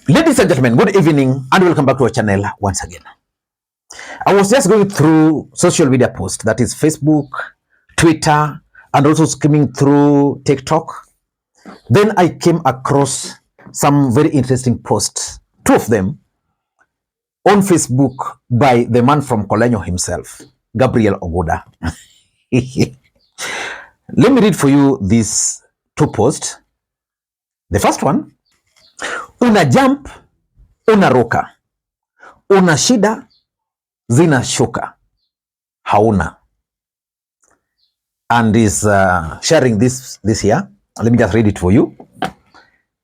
Ladies and gentlemen, good evening and welcome back to our channel once again. I was just going through social media posts, that is Facebook, Twitter, and also skimming through TikTok. Then I came across some very interesting posts, two of them on Facebook by the man from Kolenyo himself, Gabriel Ogoda. Let me read for you these two posts. The first one, una jump, una roka, una shida, zinashuka, hauna. And is sharing this here. Let me just read it for you.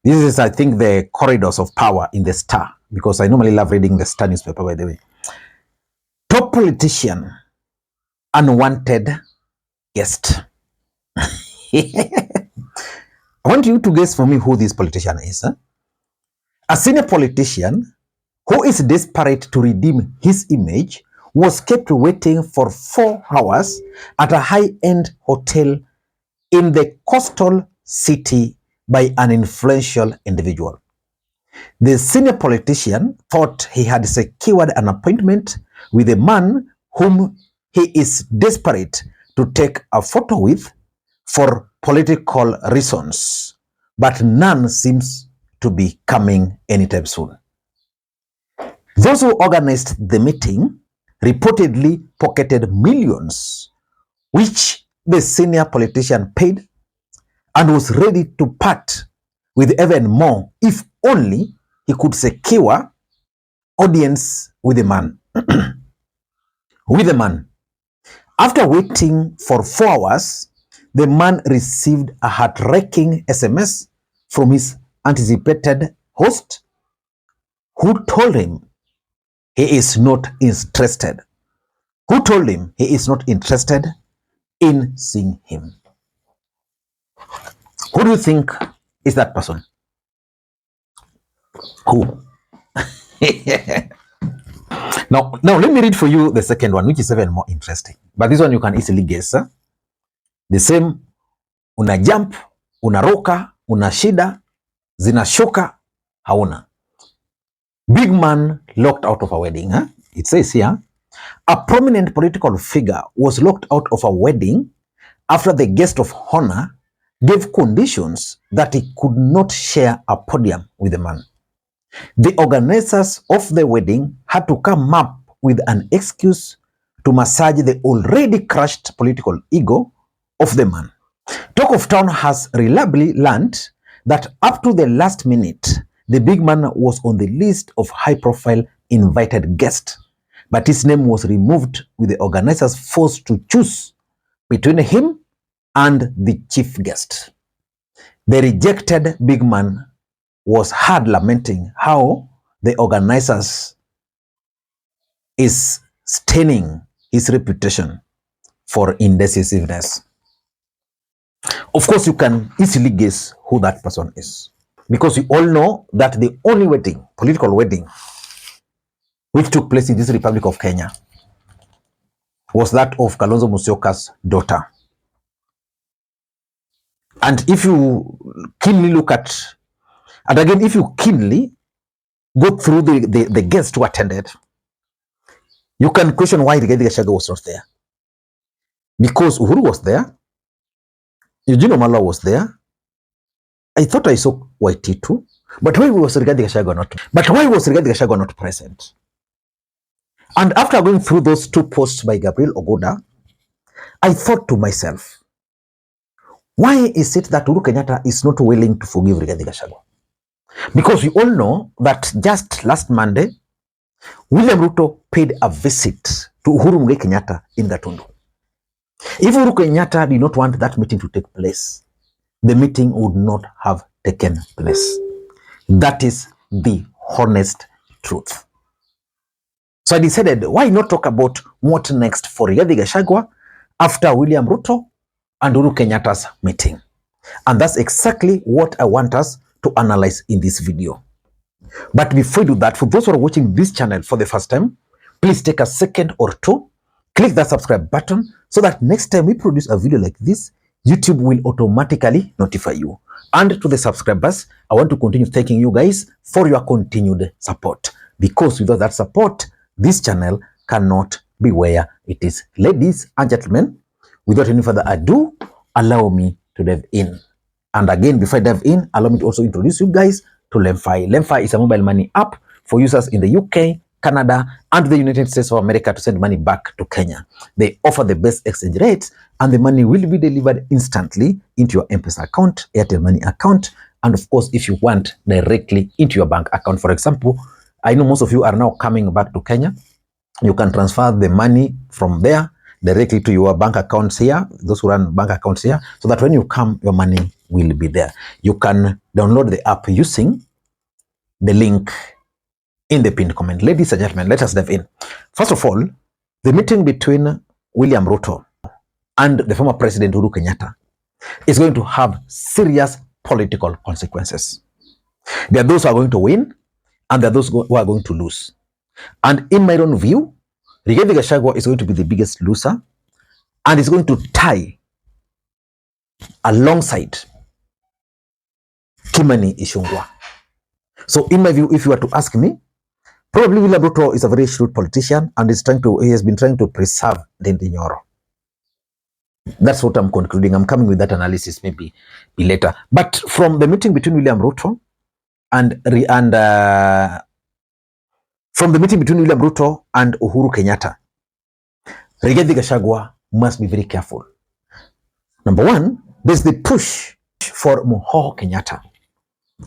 This is, I think, the corridors of power in the Star, because I normally love reading the Star newspaper, by the way. Top politician, unwanted guest. I want you to guess for me who this politician is. A senior politician who is desperate to redeem his image was kept waiting for 4 hours at a high-end hotel in the coastal city by an influential individual. The senior politician thought he had secured an appointment with a man whom he is desperate to take a photo with for political reasons, but none seems to be coming anytime soon. Those who organized the meeting reportedly pocketed millions, which the senior politician paid and was ready to part with even more if only he could secure audience with the man. After waiting for 4 hours, the man received a heart-wrenching SMS from his anticipated host, who told him he is not interested. In seeing him. Who do you think is that person? Who? Now, let me read for you the second one, which is even more interesting. But this one you can easily guess. The same, una jump, una roka, una shida, zinashuka, hauna. Big man locked out of a wedding. It says here, a prominent political figure was locked out of a wedding after the guest of honor gave conditions that he could not share a podium with the man. The organizers of the wedding had to come up with an excuse to massage the already crushed political ego of the man. Talk of Town has reliably learned that up to the last minute, the big man was on the list of high-profile invited guests, but his name was removed with the organizers forced to choose between him and the chief guest. The rejected big man was heard lamenting how the organizers is staining his reputation for indecisiveness. Of course, you can easily guess who that person is, because you all know that the only wedding, political wedding, which took place in this Republic of Kenya was that of Kalonzo Musyoka's daughter. And if you keenly look at, and again, if you keenly go through the guests who attended, you can question why Rigathi Gachagua was not there. Because Uhuru was there, Eugene Wamalwa was there, I thought I saw YT too, but why was Rigathi Gachagua not present? And after going through those two posts by Gabriel Ogoda, I thought to myself, why is it that Uhuru Kenyatta is not willing to forgive Rigathi Gachagua? Because we all know that just last Monday, William Ruto paid a visit to Uhuru Kenyatta in Gatundu. If Uhuru Kenyatta did not want that meeting to take place, the meeting would not have taken place. That is the honest truth. So I decided, why not talk about what next for Rigathi Gachagua after William Ruto and Uhuru Kenyatta's meeting? And that's exactly what I want us to analyze in this video. But before we do that, for those who are watching this channel for the first time, please take a second or two, click that subscribe button so that next time we produce a video like this, YouTube will automatically notify you. And to the subscribers, I want to continue thanking you guys for your continued support, because without that support, this channel cannot be where it is. Ladies and gentlemen, without any further ado, allow me to dive in. And again, before I dive in, allow me to also introduce you guys to LemFi. LemFi is a mobile money app for users in the UK, Canada, and the United States of America to send money back to Kenya. They offer the best exchange rates, and the money will be delivered instantly into your M-Pesa account, Airtel Money account, and of course, if you want, directly into your bank account. For example, I know most of you are now coming back to Kenya. You can transfer the money from there directly to your bank accounts here, those who run bank accounts here, so that when you come, your money will be there. You can download the app using the link in the pinned comment. Ladies and gentlemen, let us dive in. First of all, the meeting between William Ruto and the former president Uhuru Kenyatta is going to have serious political consequences. There are those who are going to win, and there are those who are going to lose. And in my own view, Rigathi Gachagua is going to be the biggest loser, and is going to tie alongside Kimani Ichung'wah. So in my view, if you were to ask me, probably William Ruto is a very shrewd politician, and he has been trying to preserve Ndindi Nyoro. That's what I'm concluding. I'm coming with that analysis maybe later. But from the meeting between William Ruto and Uhuru Kenyatta, Rigathi Gachagua must be very careful. Number one, there's the push for Uhuru Kenyatta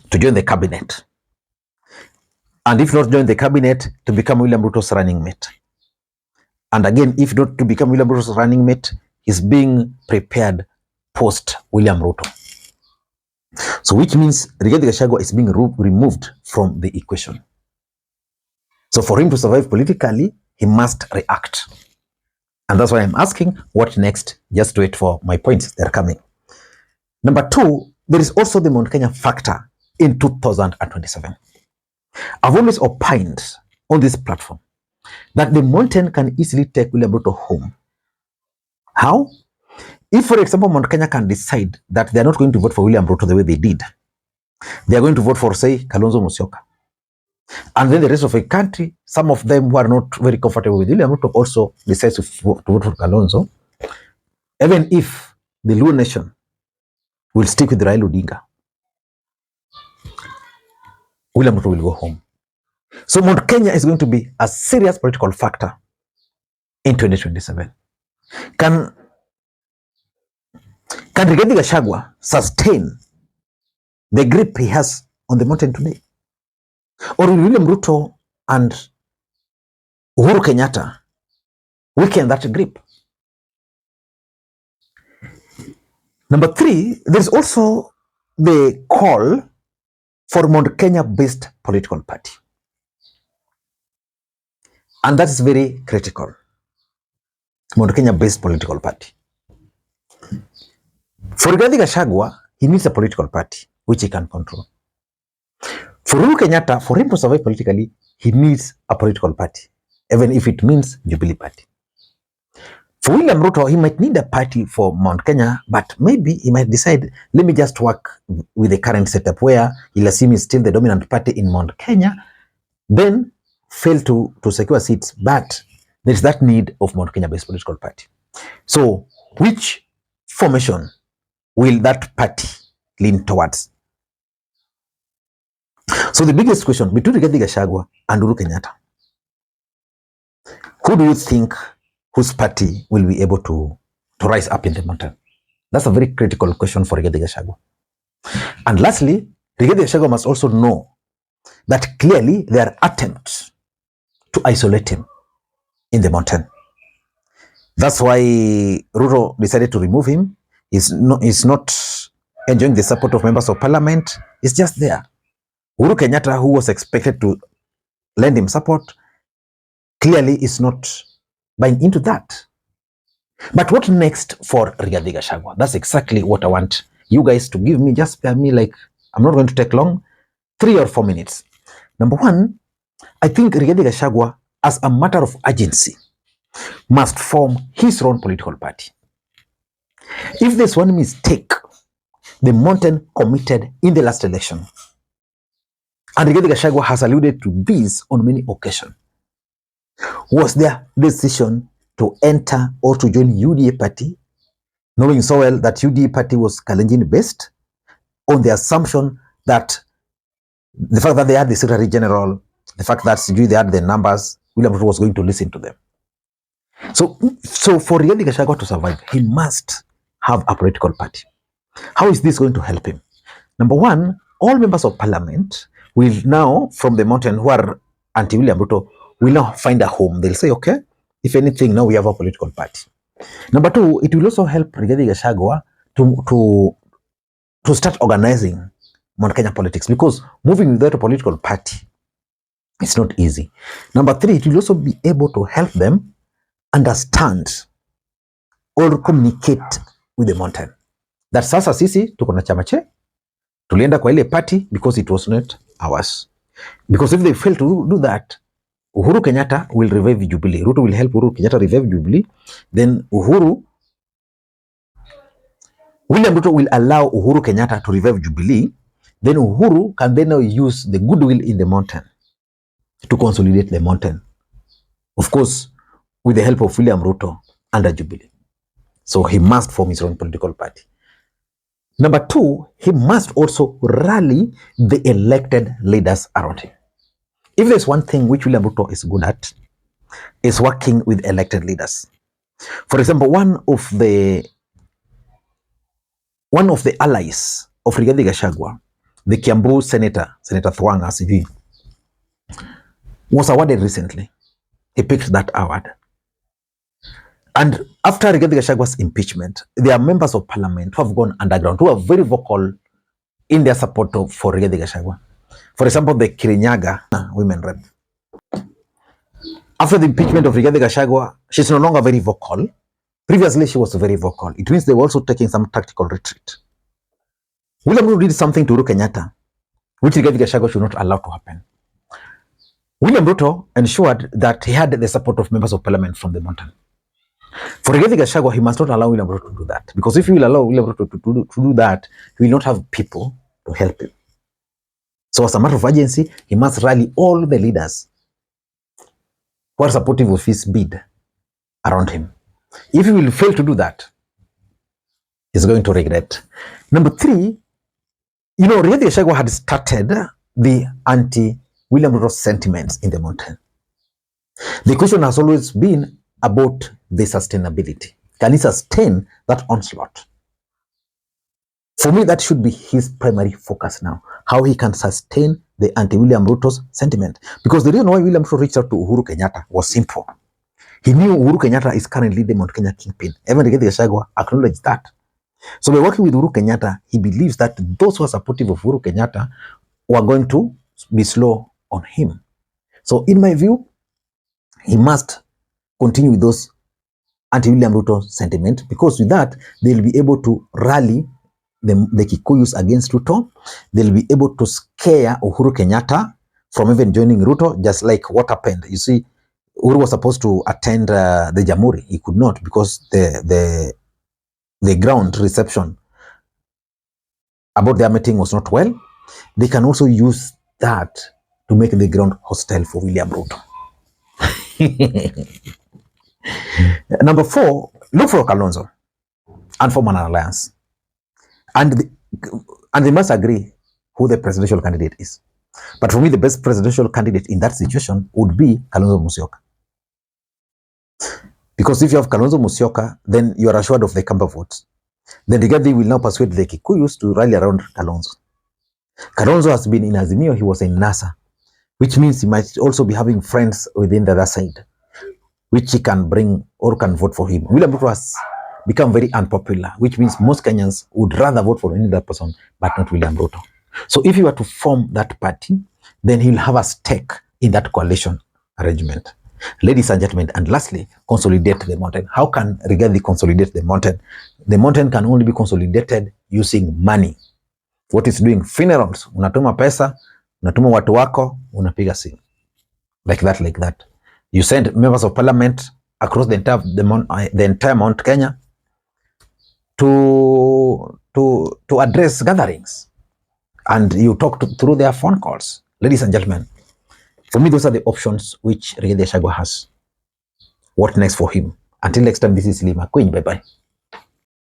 to join the cabinet. And if not join the cabinet, to become William Ruto's running mate. And again, if not to become William Ruto's running mate, he's being prepared post William Ruto. So which means Rigathi Gachagua is being removed from the equation. So for him to survive politically, he must react. And that's why I'm asking, what next? Just wait for my points, they're coming. Number two, there is also the Mount Kenya factor in 2027. I've always opined on this platform that the mountain can easily take William Ruto home. How? If, for example, Mount Kenya can decide that they are not going to vote for William Ruto the way they did, they are going to vote for, say, Kalonzo Musyoka. And then the rest of the country, some of them who are not very comfortable with William Ruto also decides to vote for Kalonzo. Even if the Luo nation will stick with Raila Odinga, William Ruto will go home. So Mount Kenya is going to be a serious political factor in 2027. Can Rigathi Gachagua sustain the grip he has on the mountain today? Or will William Ruto and Uhuru Kenyatta weaken that grip? Number three, there's also the call for Mount Kenya-based political party. And that is very critical. Mount Kenya-based political party. For Rigathi Gachagua, he needs a political party which he can control. For Uhuru Kenyatta, for him to survive politically, he needs a political party, even if it means Jubilee Party. For William Ruto, he might need a party for Mount Kenya, but maybe he might decide, let me just work with the current setup where he'll assume he's still the dominant party in Mount Kenya, then fail to secure seats, but there's that need of Mount Kenya-based political party. So, which formation will that party lean towards? So the biggest question between Rigathi Gachagua and Uhuru Kenyatta, who do you think whose party will be able to rise up in the mountain? That's a very critical question for Rigathi Gachagua. And lastly, Rigathi Gachagua must also know that clearly there are attempts to isolate him in the mountain. That's why Ruto decided to remove him. He's not enjoying the support of members of parliament. He's just there. Uhuru Kenyatta, who was expected to lend him support, clearly is not buying into that. But what next for Rigathi Gachagua? That's exactly what I want you guys to give me. Just spare me, like, I'm not going to take long, 3 or 4 minutes. Number one, I think Rigathi Gachagua, as a matter of urgency, must form his own political party. If there's one mistake the mountain committed in the last election. And Rigathi Gachagua has alluded to this on many occasions. Was their decision to enter or to join UDA party, knowing so well that UDA party was Kalenjin based, on the assumption that the fact that they had the Secretary General, the fact that they had the numbers, William Ruto was going to listen to them. So for Rigathi Gachagua to survive, he must have a political party. How is this going to help him? Number one, all members of parliament will now, from the mountain who are anti-William Ruto, will now find a home. They'll say, okay, if anything, now we have a political party. Number two, it will also help Rigathi Gachagua to start organizing Mount Kenya politics, because moving without a political party, it's not easy. Number three, it will also be able to help them understand or communicate with the mountain. That sasa sisi tuko na chama che, tulienda kwa ile party because it was not ours. Because if they fail to do that, Uhuru Kenyatta will revive Jubilee. Ruto will help Uhuru Kenyatta revive Jubilee. Then William Ruto will allow Uhuru Kenyatta to revive Jubilee. Then Uhuru can then now use the goodwill in the mountain to consolidate the mountain. Of course, with the help of William Ruto under Jubilee. So he must form his own political party. Number two, he must also rally the elected leaders around him. If there's one thing which William Ruto is good at, is working with elected leaders. For example, one of the allies of Rigathi Gachagua, the Kiambu Senator Thwanga CV, was awarded recently. He picked that award. And after Rigathi Gachagua's impeachment, there are members of parliament who have gone underground, who are very vocal in their support for Rigathi Gachagua. For example, the Kirinyaga women rep. After the impeachment of Rigathi Gachagua, she's no longer very vocal. Previously, she was very vocal. It means they were also taking some tactical retreat. William Ruto did something to Uhuru Kenyatta, which Rigathi Gachagua should not allow to happen. William Ruto ensured that he had the support of members of parliament from the mountain. For Rigathi Gachagua, he must not allow William Ruto to do that. Because if he will allow William Ruto to do that, he will not have people to help him. So as a matter of urgency, he must rally all the leaders who are supportive of his bid around him. If he will fail to do that, he's going to regret. Number three, Rigathi Gachagua had started the anti-William Ruto sentiments in the mountain. The question has always been about the sustainability. Can he sustain that onslaught? For me, that should be his primary focus now. How he can sustain the anti-William Ruto's sentiment. Because the reason why William Ruto reached out to Uhuru Kenyatta was simple. He knew Uhuru Kenyatta is currently the Mount Kenya kingpin. Even Rigathi Gachagua acknowledged that. So by working with Uhuru Kenyatta, he believes that those who are supportive of Uhuru Kenyatta were going to be slow on him. So in my view, he must continue with those anti-William Ruto sentiment, because with that, they'll be able to rally the Kikuyus against Ruto. They'll be able to scare Uhuru Kenyatta from even joining Ruto, just like what happened. You see, Uhuru was supposed to attend the Jamhuri. He could not because the ground reception about their meeting was not well. They can also use that to make the ground hostile for William Ruto. Number four, look for Kalonzo and form an alliance. And they must agree who the presidential candidate is. But for me, the best presidential candidate in that situation would be Kalonzo Musyoka. Because if you have Kalonzo Musyoka, then you are assured of the Kamba votes. Then Rigathi will now persuade the Kikuyus to rally around Kalonzo. Kalonzo has been in Azimio, he was in NASA, which means he might also be having friends within the other side, which he can bring or can vote for him. William Ruto has become very unpopular, which means most Kenyans would rather vote for any other person, but not William Ruto. So if you were to form that party, then he'll have a stake in that coalition arrangement. Ladies and gentlemen, and lastly, consolidate the mountain. How can Rigathi consolidate the mountain? The mountain can only be consolidated using money. What is doing? Funerals. Unatuma pesa, unatuma watu wako, unapiga simu. Like that. You send members of parliament across the entire Mount Kenya. to address gatherings, and you talk through their phone calls. Ladies and gentlemen, for me, those are the options which Rigathi Gachagua has. What next for him? Until next time, this is Makwiny. Bye-bye.